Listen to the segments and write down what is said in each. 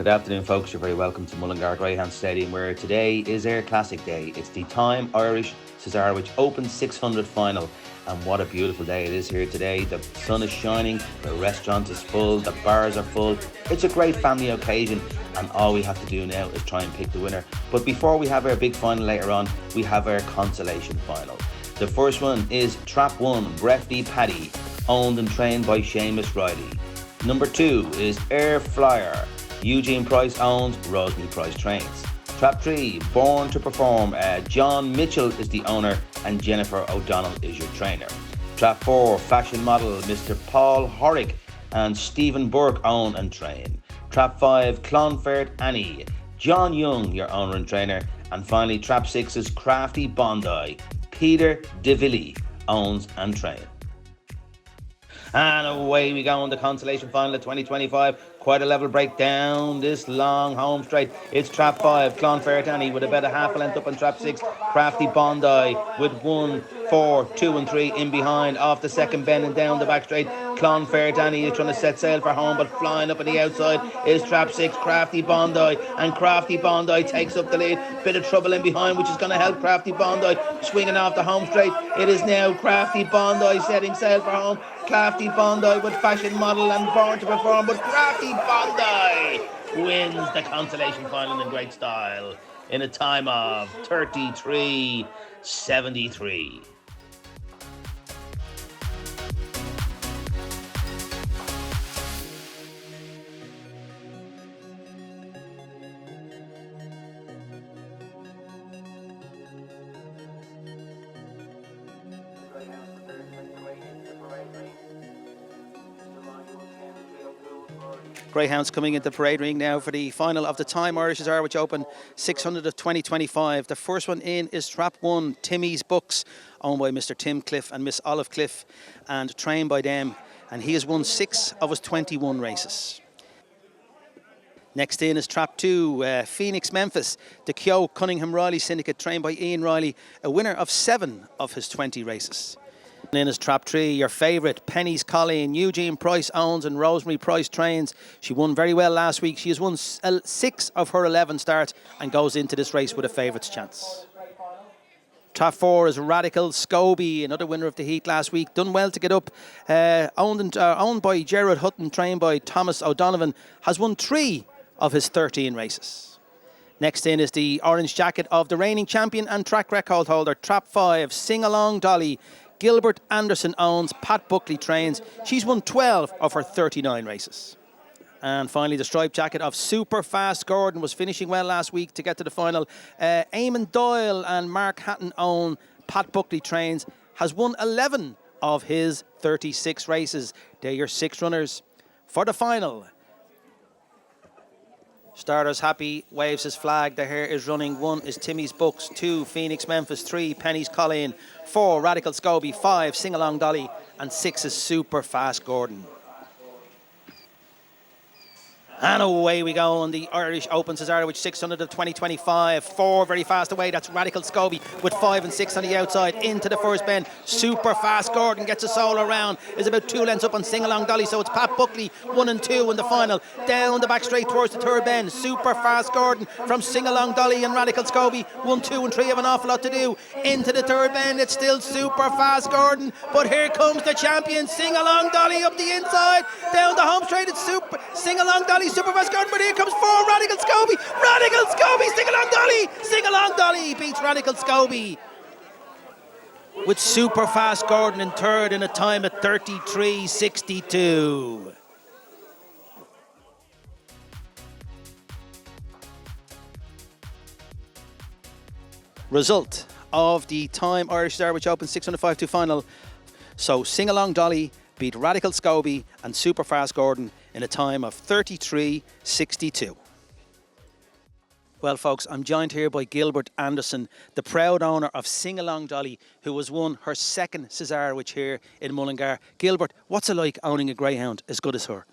Good afternoon, folks. You're very welcome to Mullingar Greyhound Stadium, where today is our classic day. It's the TIME Irish Cesarewitch Open 600 final. And what a beautiful day it is here today. The sun is shining, the restaurant is full, the bars are full. It's a great family occasion, and all we have to do now is try and pick the winner. But before we have our big final later on, we have our consolation final. The first one is Trap 1, Brefty Paddy, owned and trained by Seamus Riley. Number 2 is Air Flyer, Eugene Price owns, Rosemary Price trains. Trap 3, Born to Perform, John Mitchell is the owner and Jennifer O'Donnell is your trainer. Trap 4, Fashion Model, Mr. Paul Horrick and Stephen Burke own and train. Trap 5, Clonfert Annie, John Young, your owner and trainer. And finally, Trap 6 is Crafty Bondi, Peter DeVilly owns and trains. And away we go in the consolation final of 2025. Quite a level break down this long home straight. It's Trap 5, Clonfert Annie with about a half a length up on Trap 6. Crafty Bondi with 1, 4, 2 and 3 in behind. Off the second bend and down the back straight. Clonfert Annie is trying to set sail for home, but flying up on the outside is Trap 6, Crafty Bondi. And Crafty Bondi takes up the lead. Bit of trouble in behind, which is going to help Crafty Bondi. Swinging off the home straight. It is now Crafty Bondi setting sail for home. Crafty Bondi with Fashion Model and Born to Perform, but Crafty Bondi wins the consolation final in great style in a time of 33.73. Greyhounds coming into the parade ring now for the final of the TIME Irish Cesarewitch Open 600 of 2025. The first one in is Trap 1, Timmy's Books, owned by Mr. Tim Cliff and Miss Olive Cliff, and trained by them. And he has won 6 of his 21 races. Next in is Trap 2, Phoenix Memphis, the Keogh Cunningham Riley Syndicate, trained by Ian Riley, a winner of 7 of his 20 races. And in is Trap 3, your favourite, Penny's Colleen, Eugene Price owns and Rosemary Price trains. She won very well last week. She has won 6 of her 11 starts and goes into this race with a favourites chance. Trap 4 is Radical Scoby, another winner of the heat last week. Done well to get up. Owned by Gerard Hutton, trained by Thomas O'Donovan, has won 3 of his 13 races. Next in is the orange jacket of the reigning champion and track record holder, Trap 5, Singalong Dolly. Gilbert Anderson owns, Pat Buckley trains. She's won 12 of her 39 races. And finally, the striped jacket of Super Fast Gordon was finishing well last week to get to the final. Eamon Doyle and Mark Hatton own, Pat Buckley trains, has won 11 of his 36 races. They're your 6 runners for the final. Starters happy, waves his flag. The hare is running. 1 is Timmy's Books, 2 Phoenix Memphis, 3 Penny's Colleen, 4 Radical Scoby, 5 Singalong Dolly, and 6 is Super Fast Gordon. And away we go on the Irish Open Cesarewitch 600 of 2025. 4 very fast away. That's Radical Scoby with 5 and 6 on the outside. Into the first bend. Super Fast Gordon gets a solo around. Is about 2 lengths up on Singalong Dolly. So it's Pat Buckley 1 and 2 in the final. Down the back straight towards the third bend. Super Fast Gordon from Singalong Dolly and Radical Scoby. 1, 2 and 3 have an awful lot to do. Into the third bend. It's still Super Fast Gordon. But here comes the champion Singalong Dolly up the inside. Down the home straight. It's Singalong Dolly. Super Fast Gordon, but here comes 4 Radical Scoby. Radical Scoby, Singalong Dolly. Singalong Dolly beats Radical Scoby with Super Fast Gordon in third in a time at 33.62. Result of the TIME Irish Cesarewitch Open 605 final. So Singalong Dolly beat Radical Scoby and Super Fast Gordon in a time of 33.62. Well, folks, I'm joined here by Gilbert Anderson, the proud owner of Singalong Dolly, who has won her 2nd Cesarewitch here in Mullingar. Gilbert, what's it like owning a greyhound as good as her?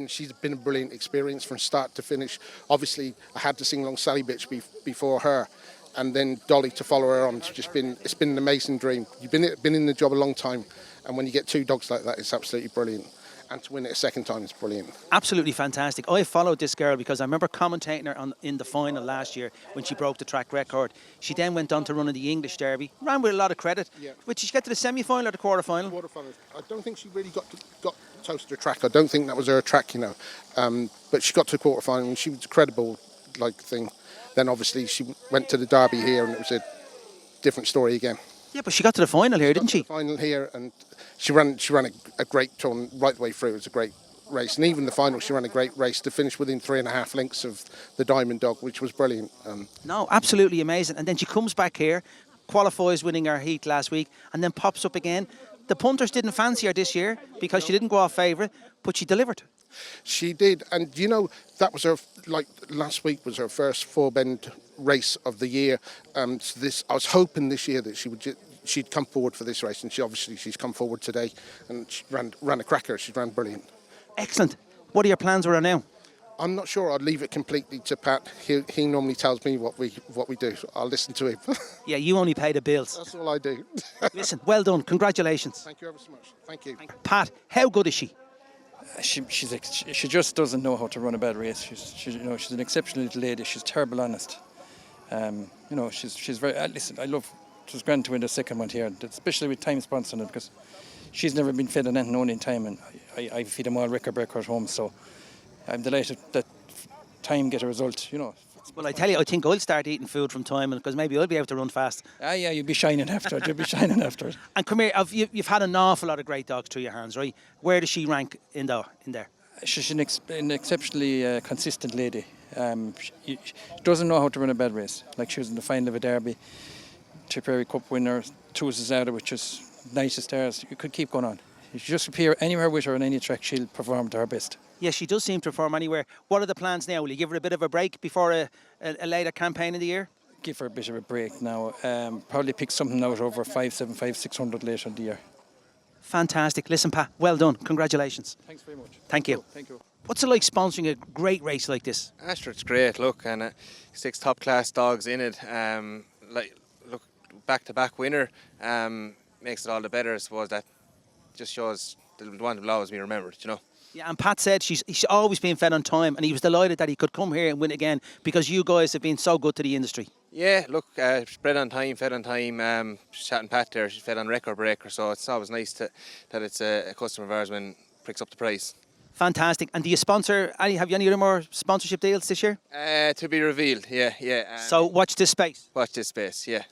She's been a brilliant experience from start to finish. Obviously, I had the Singalong Sally bitch before her, and then Dolly to follow her on. It's been an amazing dream. You've been in the job a long time, and when you get 2 dogs like that, it's absolutely brilliant. and to win it a second time is brilliant. Absolutely fantastic. I followed this girl because I remember commentating her in the final last year when she broke the track record. She then went on to run in the English Derby, ran with a lot of credit. Yeah. Did she get to the semi-final or the quarter-final? I don't think she really got close to the track. I don't think that was her track, but she got to the quarter-final and she was a credible thing. Then obviously she went to the Derby here and it was a different story again. Yeah, but she got to the final here, didn't she? The final here, and she ran a great turn right the way through. It was a great race, and even the final, she ran a great race to finish within 3.5 lengths of the Diamond Dog, which was brilliant. No, absolutely amazing. And then she comes back here, qualifies winning her heat last week, and then pops up again. The punters didn't fancy her this year because she didn't go off favourite, but she delivered. She did, and that was her. Last week was her first four-bend race of the year. I was hoping this year that she'd come forward for this race, and she's come forward today, and she ran a cracker. She ran brilliant. Excellent. What are your plans with her now? I'm not sure. I'd leave it completely to Pat. He normally tells me what we do. So I'll listen to him. Yeah, you only pay the bills. That's all I do. Listen, well done. Congratulations. Thank you ever so much. Thank you. Pat, how good is she? She just doesn't know how to run a bad race. She's an exceptional little lady. She's terrible honest. She's very. Listen, I love. It was grand to win the second one here, especially with Time sponsoring it, because she's never been fed on anything only in Time, and I feed them all record breaker at home. So I'm delighted that Time get a result. Well, I tell you, I think I'll start eating food from Time because maybe I'll be able to run fast. Yeah, you'll be shining after it. You'll be shining after it. And come here, you've had an awful lot of great dogs through your hands, right? Where does she rank in there? She's an exceptionally consistent lady. She doesn't know how to run a bad race. Like she was in the final of a derby, Tipperary Cup winner, two Cesarewitch, which is nice stars. You could keep going on. You just appear anywhere with her on any track, she'll perform to her best. Yes, she does seem to perform anywhere. What are the plans now? Will you give her a bit of a break before a later campaign in the year? Give her a bit of a break now. Probably pick something out over 575, 600 later in the year. Fantastic. Listen, Pat, well done. Congratulations. Thanks very much. Thank you. Thank you. What's it like sponsoring a great race like this? Asher, it's great. Look, and 6 top-class dogs in it. Look, back-to-back winner makes it all the better. I suppose that just shows the one will always be remembered. Yeah, and Pat said she's always been fed on Time, and he was delighted that he could come here and win again because you guys have been so good to the industry. Yeah, look, bred on time, fed on time. Chatting Pat there, she's fed on record breaker, so it's always nice that it's a customer of ours when picks up the price. Fantastic. And do you sponsor have you any other more sponsorship deals this year? To be revealed, yeah. So watch this space. Watch this space, yeah.